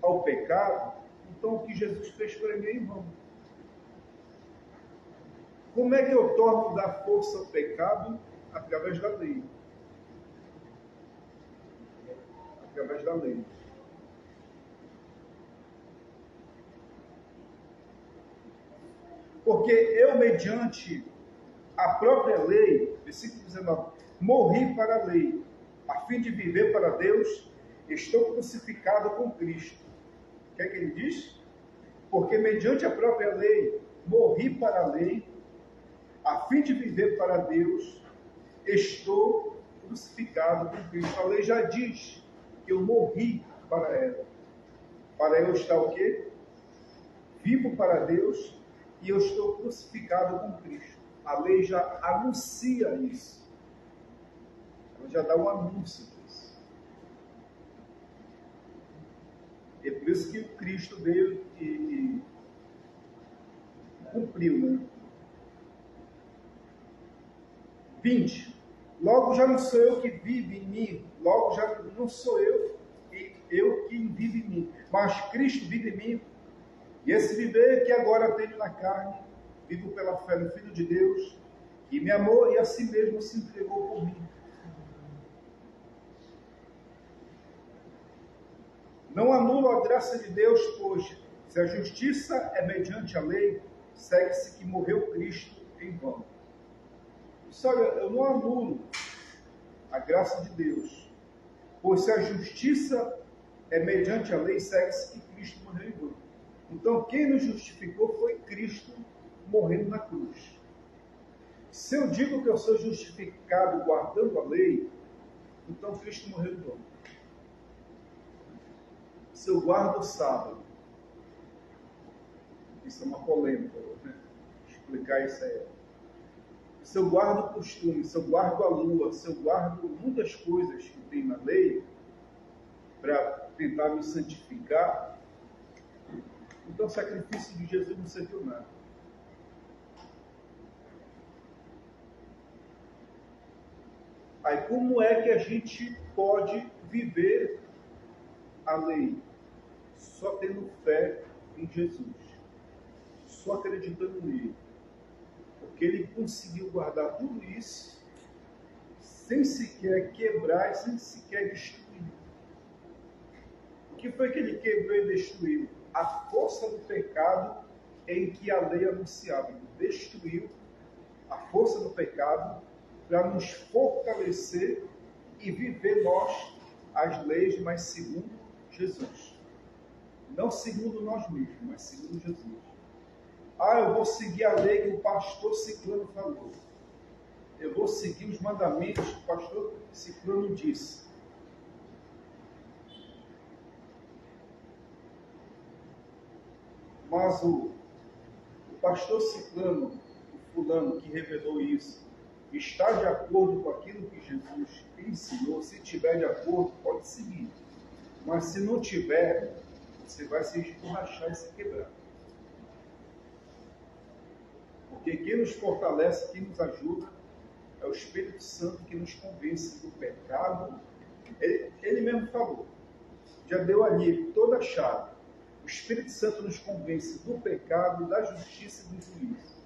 ao pecado, então o que Jesus fez para mim é em vão. Como é que eu torno dar força ao pecado? Através da lei. Através da lei. Porque eu, mediante a própria lei, versículo 19, morri para a lei, a fim de viver para Deus, estou crucificado com Cristo. O que é que ele diz? Porque mediante a própria lei, morri para a lei, a fim de viver para Deus, estou crucificado com Cristo. A lei já diz que eu morri para ela. Para eu estar o quê? Vivo para Deus, e eu estou crucificado com Cristo. A lei já anuncia isso. Ela já dá um anúncio disso. É por isso que o Cristo veio e cumpriu, né? 20. Logo já não sou eu que vive em mim, logo já não sou eu que vive em mim, mas Cristo vive em mim. E esse viver que agora tenho na carne, vivo pela fé no Filho de Deus, que me amou e a si mesmo se entregou por mim. Não anulo a graça de Deus, pois se a justiça é mediante a lei, segue-se que morreu Cristo em vão. Olha, eu não anulo a graça de Deus. Pois se a justiça é mediante a lei, segue-se que Cristo morreu em vão. Então, quem nos justificou foi Cristo morrendo na cruz. Se eu digo que eu sou justificado guardando a lei, então Cristo morreu em vão. Se eu guardo o sábado, isso é uma polêmica, né? Explicar isso aí. Se eu guardo o costume, se eu guardo a lua, se eu guardo muitas coisas que tem na lei, para tentar me santificar, então o sacrifício de Jesus não serviu nada. Aí como é que a gente pode viver a lei? Só tendo fé em Jesus, só acreditando nele. Porque ele conseguiu guardar tudo isso sem sequer quebrar, sem sequer destruir. O que foi que ele quebrou e destruiu? A força do pecado em que a lei anunciava. Ele destruiu a força do pecado para nos fortalecer e viver nós as leis, mas segundo Jesus. Não segundo nós mesmos, mas segundo Jesus. Eu vou seguir a lei que o pastor Ciclano falou. Eu vou seguir os mandamentos que o pastor Ciclano disse. Mas o pastor Ciclano, o fulano que revelou isso, está de acordo com aquilo que Jesus ensinou. Se tiver de acordo, pode seguir. Mas se não tiver, você vai se esborrachar e se quebrar. Porque quem nos fortalece, quem nos ajuda, é o Espírito Santo que nos convence do pecado. Ele mesmo falou, já deu ali toda a chave. O Espírito Santo nos convence do pecado, da justiça e do juízo.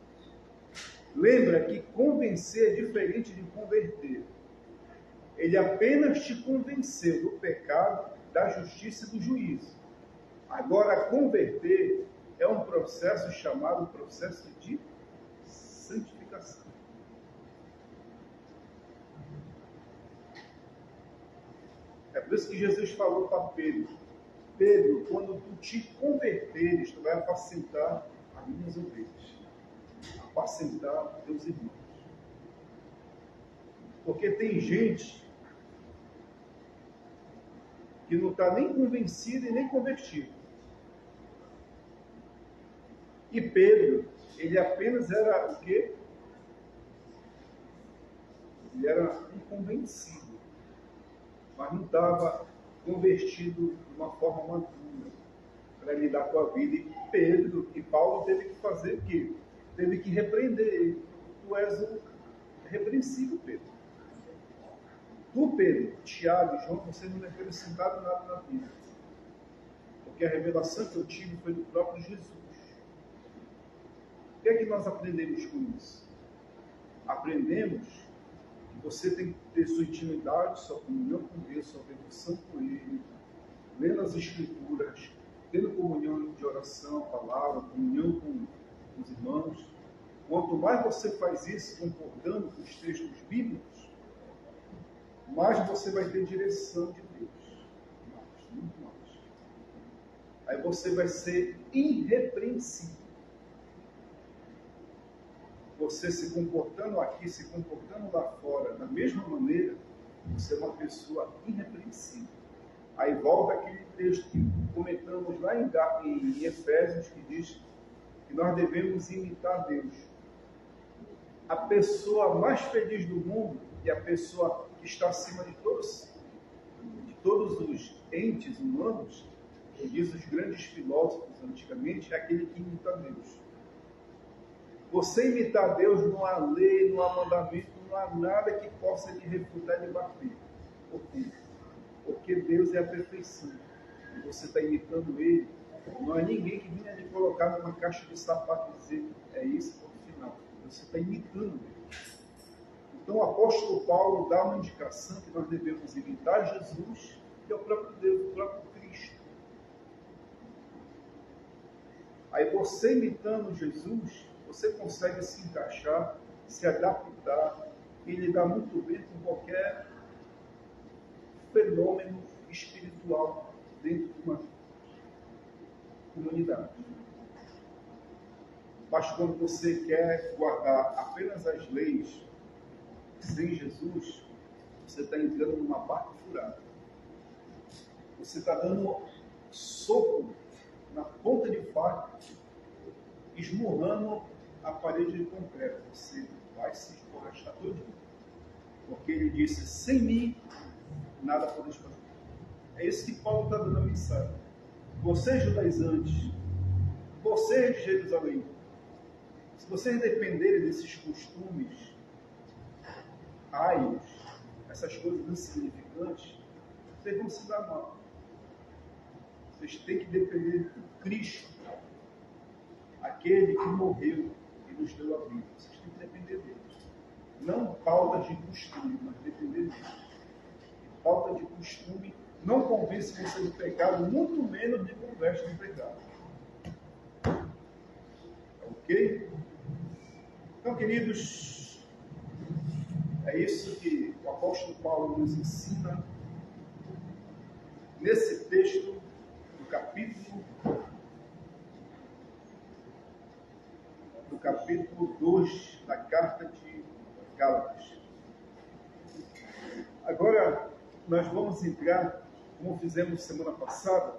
Lembra que convencer é diferente de converter. Ele apenas te convenceu do pecado, da justiça e do juízo. Agora, converter é um processo chamado processo de santificação. É por isso que Jesus falou para Pedro: Pedro, quando tu te converteres, tu vai apacentar as minhas ovelhas, apacentar teus irmãos. Porque tem gente que não está nem convencido e nem convertido. E Pedro, ele apenas era o quê? Ele era inconvencido, mas não estava convertido de uma forma madura para lidar com a vida. E Pedro e Paulo teve que fazer o quê? Teve que repreender ele. Tu és um repreensível, Pedro. Tu, Pedro, Tiago e João, você não me acrescentaram nada na vida. Porque a revelação que eu tive foi do próprio Jesus. O que é que nós aprendemos com isso? Aprendemos que você tem que ter sua intimidade, sua comunhão com Deus, sua devoção com Ele, lendo as Escrituras, tendo comunhão de oração, palavra, comunhão com os irmãos. Quanto mais você faz isso, concordando com os textos bíblicos, mais você vai ter direção de Deus. Mais, muito mais. Aí você vai ser irrepreensível. Você se comportando aqui, se comportando lá fora, da mesma maneira, você é uma pessoa irrepreensível. Aí volta aquele texto que comentamos lá em Efésios, que diz que nós devemos imitar Deus. A pessoa mais feliz do mundo e a pessoa que está acima de todos os entes humanos, que diz os grandes filósofos antigamente, é aquele que imita Deus. Você imitar Deus, não há lei, não há mandamento, não há nada que possa lhe refutar e lhe bater. Por quê? Porque Deus é a perfeição. E você está imitando Ele. Não há ninguém que venha lhe colocar numa caixa de sapato e dizer é isso no final. Você está imitando Ele. Então o apóstolo Paulo dá uma indicação que nós devemos imitar Jesus, que é o próprio Deus, o próprio Cristo. Aí você imitando Jesus, você consegue se encaixar, se adaptar e lidar muito bem com qualquer fenômeno espiritual dentro de uma comunidade. Mas quando você quer guardar apenas as leis sem Jesus, você está entrando numa barca furada. Você está dando soco na ponta de faca, esmurrando a parede de concreto. Você vai se esborrachar todinho. Porque ele disse, sem mim, nada podeis fazer. É isso que Paulo está dando a mensagem. Vocês judaizantes, vocês de Jerusalém, se vocês dependerem desses costumes aios, essas coisas insignificantes, vocês vão se dar mal. Vocês têm que depender de Cristo, aquele que morreu e nos deu a vida. Vocês têm que depender dele. Não pautas de costume, mas depender dele. E pauta de costume não convence você do pecado, muito menos de converte do pecado. Ok? Então, queridos, é isso que o apóstolo Paulo nos ensina nesse texto do capítulo 2 da carta de Gálatas. Agora, nós vamos entrar, como fizemos semana passada.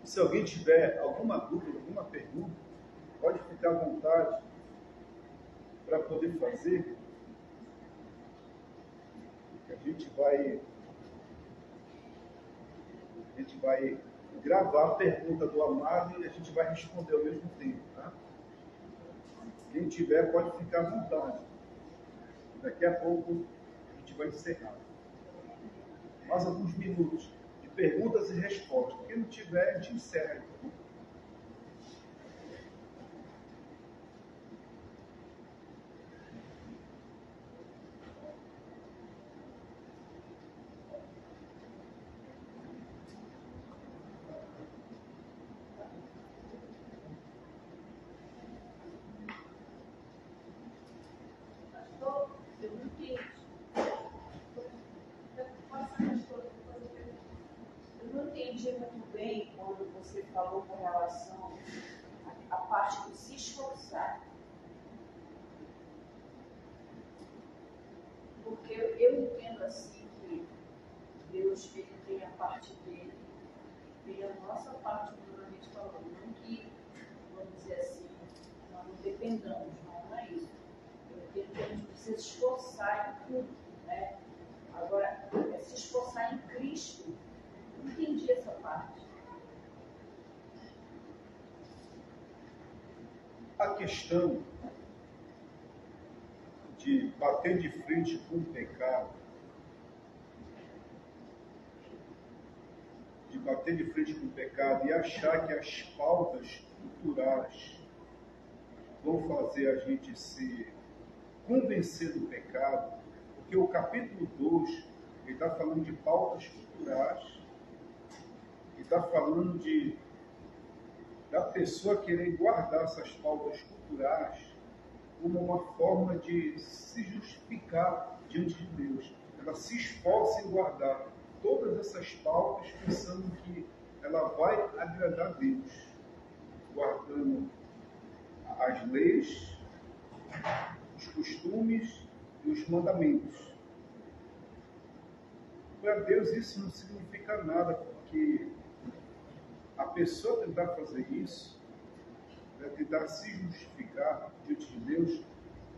Se alguém tiver alguma dúvida, alguma pergunta, pode ficar à vontade para poder fazer. A gente vai gravar a pergunta do amado e a gente vai responder ao mesmo tempo, tá? Quem tiver pode ficar à vontade. Daqui a pouco a gente vai encerrar. Mais alguns minutos de perguntas e respostas. Quem não tiver, a gente encerra. Muito bem quando você falou com relação à parte de se esforçar. Porque eu entendo assim que Deus ele tem a parte dele, tem a nossa parte, como a gente falou, não que, vamos dizer assim, nós não dependamos, não é isso. Eu entendo que a gente precisa se esforçar em tudo, né? Agora, se esforçar em Cristo, não entendi essa parte. A questão de bater de frente com o pecado, e achar que as pautas culturais vão fazer a gente se convencer do pecado, porque o capítulo 2 ele está falando de pautas culturais, ele está falando da pessoa querer guardar essas pautas culturais como uma forma de se justificar diante de Deus. Ela se esforça em guardar todas essas pautas pensando que ela vai agradar a Deus, guardando as leis, os costumes e os mandamentos. Para Deus isso não significa nada, porque a pessoa tentar fazer isso, tentar se justificar diante de Deus,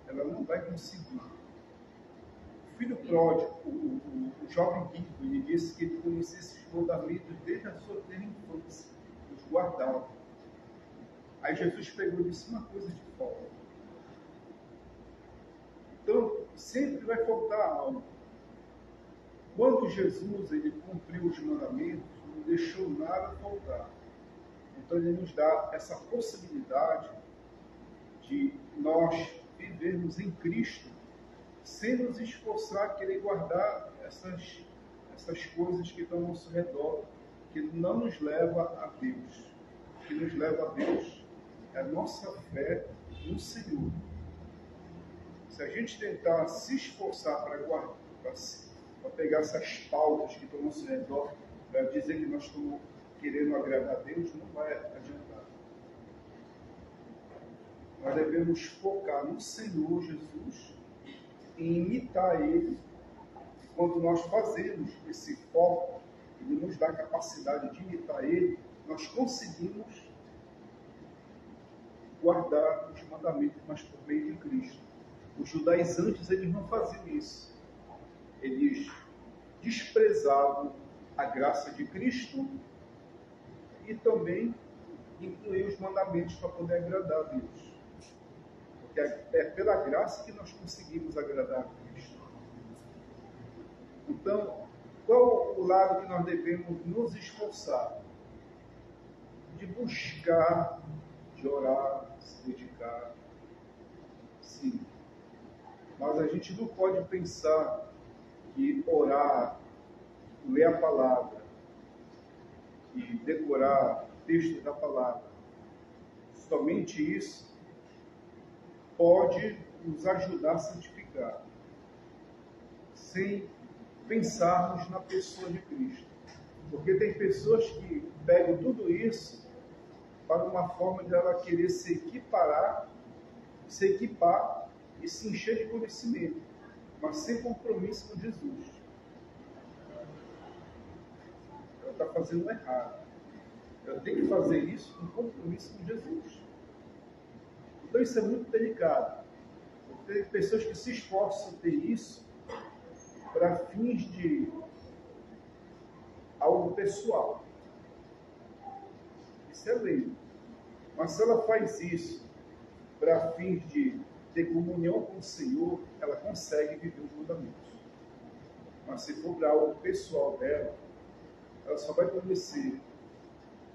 ela não vai conseguir. O filho pródigo, o jovem rico, ele disse que ele conhecia esses mandamentos desde a sua terra infância, os guardava. Aí Jesus pegou e disse uma coisa de fora. Então, sempre vai faltar algo. Quando Jesus ele cumpriu os mandamentos, não deixou nada faltar. Então ele nos dá essa possibilidade de nós vivermos em Cristo sem nos esforçar a querer guardar essas coisas que estão ao nosso redor, que não nos leva a Deus. O que nos leva a Deus é a nossa fé no Senhor. Se a gente tentar se esforçar para pegar essas pautas que estão ao nosso redor para dizer que nós estamos querendo agradar a Deus, não vai adiantar. Nós devemos focar no Senhor Jesus e imitar Ele. Quando nós fazemos esse foco, Ele nos dá a capacidade de imitar Ele, nós conseguimos guardar os mandamentos, mas por meio de Cristo. Os judaizantes, eles não faziam isso. Eles desprezavam a graça de Cristo e também incluíam os mandamentos para poder agradar a Deus. Porque é pela graça que nós conseguimos agradar a Cristo. Então, qual o lado que nós devemos nos esforçar? De buscar, de orar, se dedicar. Sim. Mas a gente não pode pensar que orar, ler a palavra e decorar o texto da palavra, somente isso pode nos ajudar a santificar, sem pensarmos na pessoa de Cristo. Porque tem pessoas que pegam tudo isso para uma forma de ela querer se equipar e se encher de conhecimento, mas sem compromisso com Jesus. Ela está fazendo errado. Ela tem que fazer isso com compromisso com Jesus. Então isso é muito delicado. Tem pessoas que se esforçam em ter isso para fins de algo pessoal. Isso é lei. Mas se ela faz isso para fins de ter comunhão com o Senhor, ela consegue viver os mandamentos. Mas se for para algo pessoal dela, ela só vai conhecer,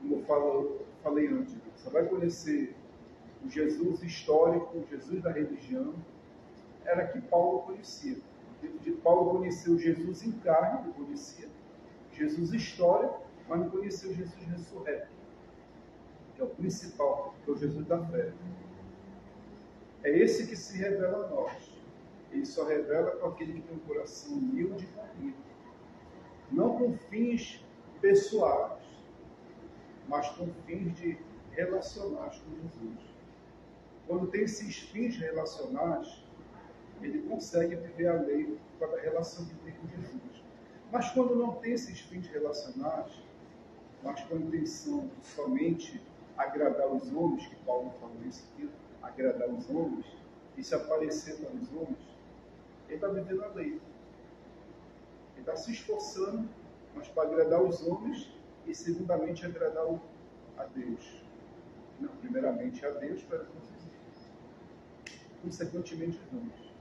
como eu falei antes, só vai conhecer o Jesus histórico, o Jesus da religião, era que Paulo conhecia. Paulo conheceu Jesus em carne, ele conhecia Jesus histórico, mas não conhecia o Jesus ressurreto, que é o principal, que é o Jesus da fé. É esse que se revela a nós. Ele só revela com aquele que tem um coração humilde e contrito. Não com fins pessoais, mas com fins de relacionais com Jesus. Quando tem esses fins relacionais, ele consegue viver a lei com a relação que tem com Jesus. Mas quando não tem esses fins relacionais, mas com a intenção de somente agradar os homens, que Paulo falou isso aqui, agradar os homens e se aparecer para os homens, ele está vivendo a lei. Ele está se esforçando, mas para agradar os homens e, segundamente, agradar a Deus. Não, primeiramente a Deus, para consequentemente os homens.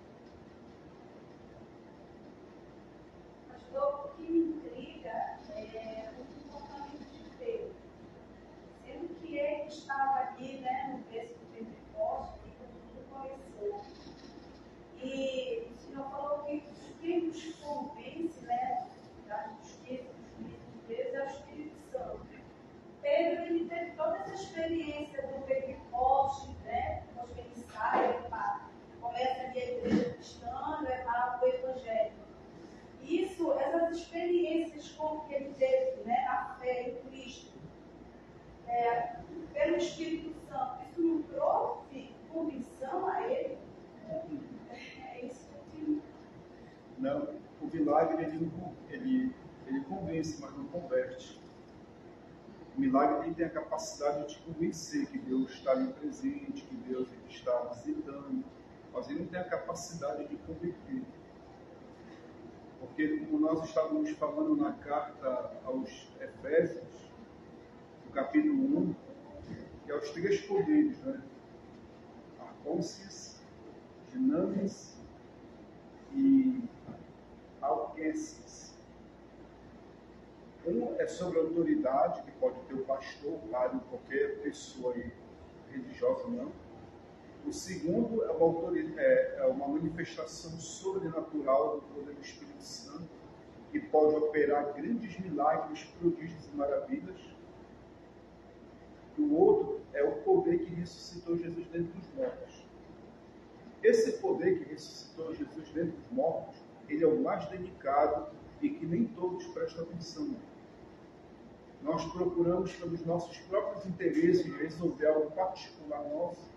Pastor, o que me intriga é o comportamento de Pedro. Sendo que ele estava ali, né, no texto do Pentecostes, e tudo começou. E o Senhor falou que quem nos convence, né, da justiça, dos juízos de Deus, é o Espírito Santo. Pedro, ele teve toda essa experiência do Pentecostes, né, depois que ele sai, ele começa ali a igreja cristã, levar o evangelho. Isso, essas experiências como que ele teve, né, na fé em Cristo, pelo Espírito Santo, isso não trouxe convicção a ele? É isso que... Não, o milagre ele convence, mas não converte. O milagre ele tem a capacidade de te convencer que Deus está ali presente, que Deus está visitando, mas ele não tem a capacidade de converter. Porque, como nós estávamos falando na carta aos Efésios, no capítulo 1, que é os três poderes, né? Arconsis, Dinamis e Alquensis. Um é sobre a autoridade, que pode ter o pastor, o padre, qualquer pessoa aí, religiosa, não. O segundo é uma manifestação sobrenatural do poder do Espírito Santo, que pode operar grandes milagres, prodígios e maravilhas. E o outro é o poder que ressuscitou Jesus dentre os mortos. Esse poder que ressuscitou Jesus dentre os mortos, ele é o mais delicado e que nem todos prestam atenção. Nós procuramos, pelos nossos próprios interesses, resolver algo particular nosso,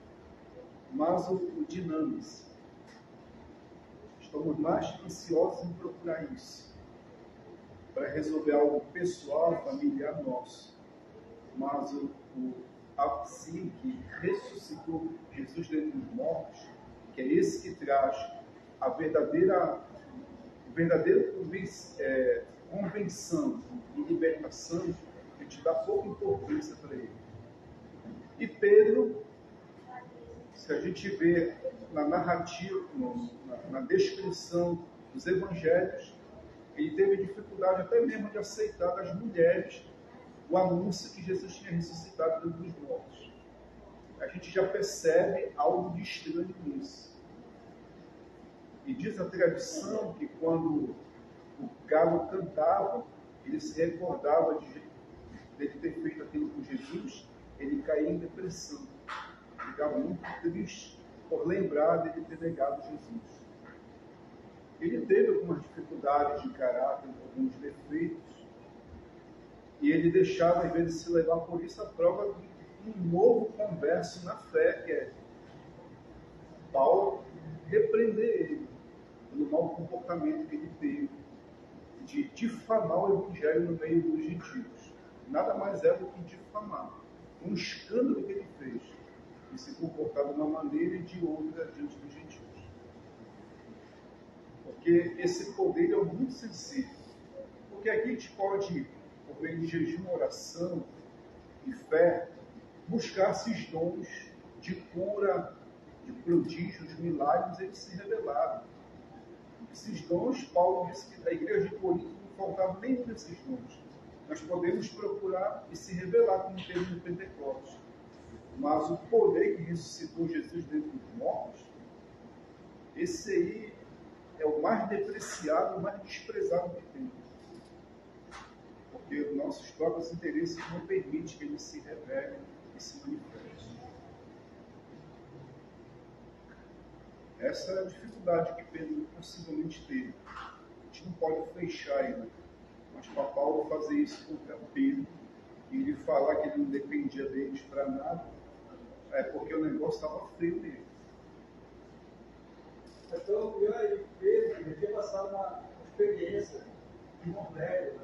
mas o dinâmico. Estamos mais ansiosos em procurar isso, para resolver algo pessoal, familiar nosso. Mas o assim que ressuscitou Jesus dentre os mortos, que é esse que traz a verdadeira convenção e libertação, a gente dá pouca importância para ele. E Pedro, se a gente vê na narrativa, na descrição dos evangelhos, ele teve dificuldade até mesmo de aceitar das mulheres o anúncio que Jesus tinha ressuscitado dentre os mortos. A gente já percebe algo de estranho nisso. E diz a tradição que quando o galo cantava, ele se recordava dele ter feito aquilo com Jesus, ele caía em depressão. Ele ficava muito triste por lembrar dele ter negado Jesus. Ele teve algumas dificuldades de caráter, alguns defeitos, e ele deixava, às vezes, se levar por isso a prova de um novo converso na fé, que é Paulo repreender ele pelo mau comportamento que ele teve, de difamar o evangelho no meio dos gentios. Nada mais é do que difamar. Um escândalo que ele fez, de se comportar de uma maneira e de outra diante dos gentios. Porque esse poder é muito sensível. Porque aqui a gente pode, por meio de jejum, oração e fé, buscar esses dons de cura, de prodígios, milagres, eles se revelaram. Esses dons, Paulo disse que da igreja de Corinto não faltava nenhum desses dons. Nós podemos procurar e se revelar como teve no Pentecostes. Mas o poder que ressuscitou Jesus dentre os mortos, esse aí é o mais depreciado, o mais desprezado que tem. Porque os nossos próprios interesses não permitem que ele se revele e se manifeste. Essa é a dificuldade que Pedro possivelmente teve. A gente não pode fechar ainda. Mas para Paulo fazer isso contra Pedro, e ele falar que ele não dependia deles para nada, é porque o negócio estava feio nele. Então, o pior é que Pedro, ele tinha passado uma experiência de Cornélio,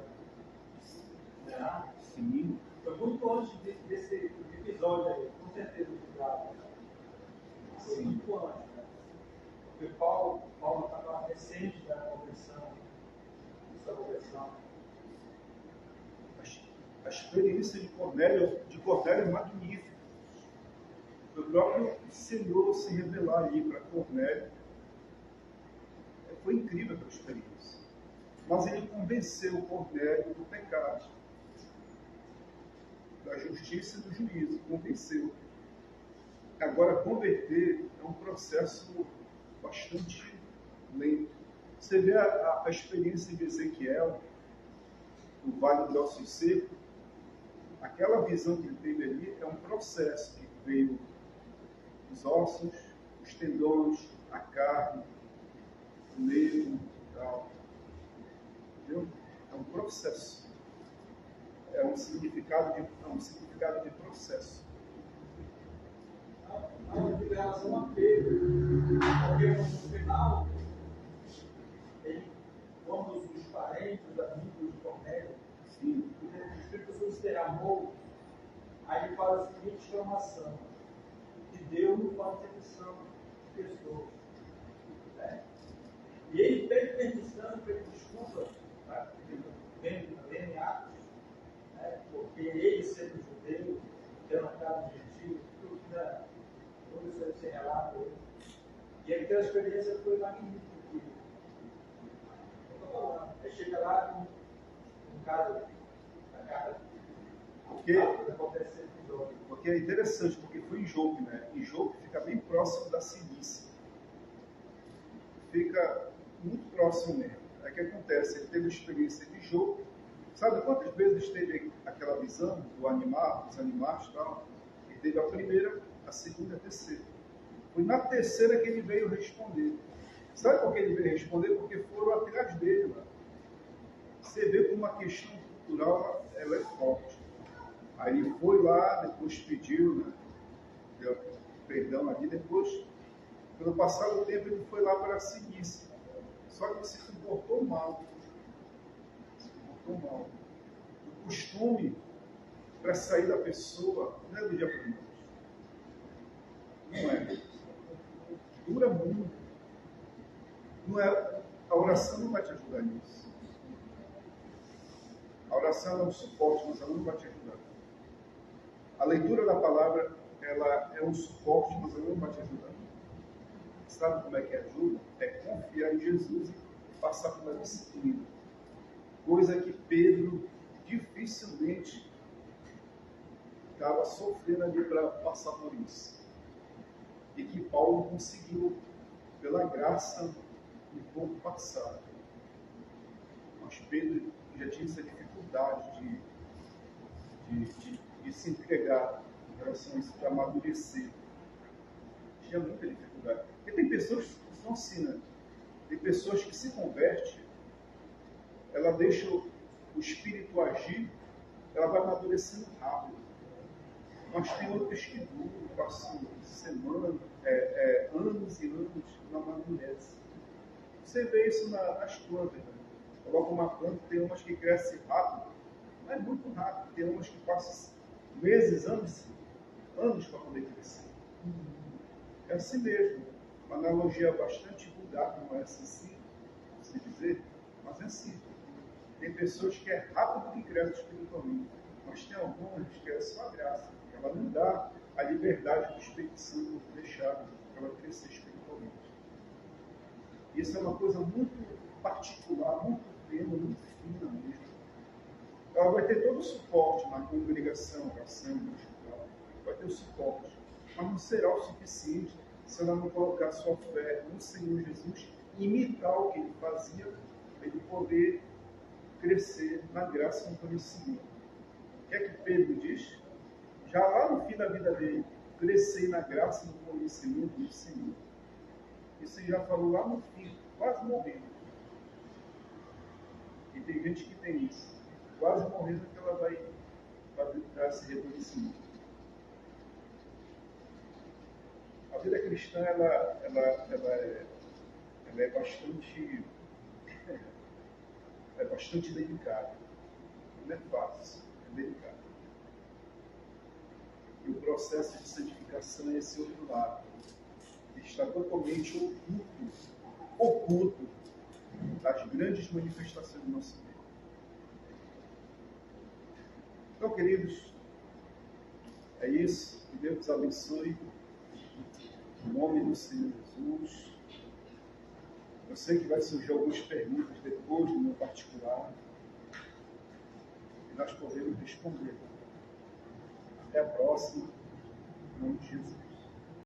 né? Sim. Foi muito antes desse episódio aí, com certeza, do Galo. Foi muito antes, né? Porque Paulo estava recente da conversão, dessa conversão. A experiência de Cornélio é magnífica. O próprio Senhor se revelar ali para Cornélio. Foi incrível aquela experiência. Mas ele convenceu Cornélio do pecado, da justiça e do juízo. Convenceu. Agora, converter é um processo bastante lento. Você vê a experiência de Ezequiel, no Vale do Ossos Seco, aquela visão que ele teve ali é um processo que veio os ossos, os tendões, a carne, o nervo e tal. Entendeu? É um processo. É um significado de processo. Em relação a Pedro, porque no final, ele, quando os parentes, os amigos de Cornélio, o Espírito Santo se derramou, aí ele faz a seguinte exclamação: que Deus não faz acepção de pessoas. Né? E ele pede permissão, pede desculpa, tá? Vendo em Atos, né? Porque ele, sendo judeu, tendo a casa de gentil, tudo isso aí se relata. E aquela experiência foi magnífica. Eu estou falando, aí chega lá com um caso da cara. Porque é interessante, porque foi em Jope, né? Em Jope fica bem próximo da Cilícia. Fica muito próximo mesmo. Aí o que acontece? Ele teve a experiência de Jope. Sabe quantas vezes teve aquela visão do animal, dos animais e tal? Ele teve a primeira, a segunda e a terceira. Foi na terceira que ele veio responder. Sabe por que ele veio responder? Porque foram atrás dele lá. uma questão cultural, ela é forte. Aí ele foi lá, depois pediu, né? Deu perdão ali, depois, pelo passar do tempo, ele foi lá para seguir. Só que ele se comportou mal. O costume para sair da pessoa não é do dia para a noite. Não é. Dura muito. Não é, a oração não vai te ajudar nisso. A oração é um suporte, mas ela não vai te ajudar. A leitura da palavra, ela é um suporte, mas ela não vai te ajudar. Sabe como é que ajuda? É confiar em Jesus e passar pela disciplina. Coisa que Pedro dificilmente estava sofrendo ali para passar por isso. E que Paulo conseguiu, pela graça, um pouco passar. Mas Pedro já tinha essa dificuldade de se entregar em relação a isso, de amadurecer. Tinha muita dificuldade. Porque tem pessoas que são assim, né? Tem pessoas que se convertem, ela deixa o espírito agir, ela vai amadurecendo rápido. Mas tem outras que duram, passam semanas, anos e anos, não amadurece. Você vê isso nas plantas. Né? Coloca uma planta, tem umas que crescem rápido, mas é muito rápido. Tem umas que passam meses, anos para poder crescer. É assim mesmo. Uma analogia bastante vulgar, como essa, assim, se dizer, mas é assim. Tem pessoas que é rápido que crescem espiritualmente, mas tem algumas que é só a graça. Ela não dá a liberdade do Espírito Santo deixar para ela crescer espiritualmente. Isso é uma coisa muito particular, muito plena, muito fina mesmo. Ela vai ter todo o suporte na congregação, oração, vai ter o suporte, mas não será o suficiente se ela não colocar sua fé no Senhor Jesus e imitar o que ele fazia, para ele poder crescer na graça e no conhecimento. O que é que Pedro diz? Já lá no fim da vida dele, crescer na graça e no conhecimento do Senhor. Isso ele já falou lá no fim, quase morrendo. E tem gente que tem isso. Quase morrendo que ela vai dar esse reconhecimento. A vida cristã, ela é bastante delicada. Não é fácil, é delicado. E o processo de santificação é esse outro lado. Ele está totalmente oculto das grandes manifestações do nosso Deus. Então, queridos, é isso. Que Deus abençoe. Em nome do Senhor Jesus. Eu sei que vai surgir algumas perguntas depois do meu particular. E nós podemos responder. Até a próxima. Em nome de Jesus.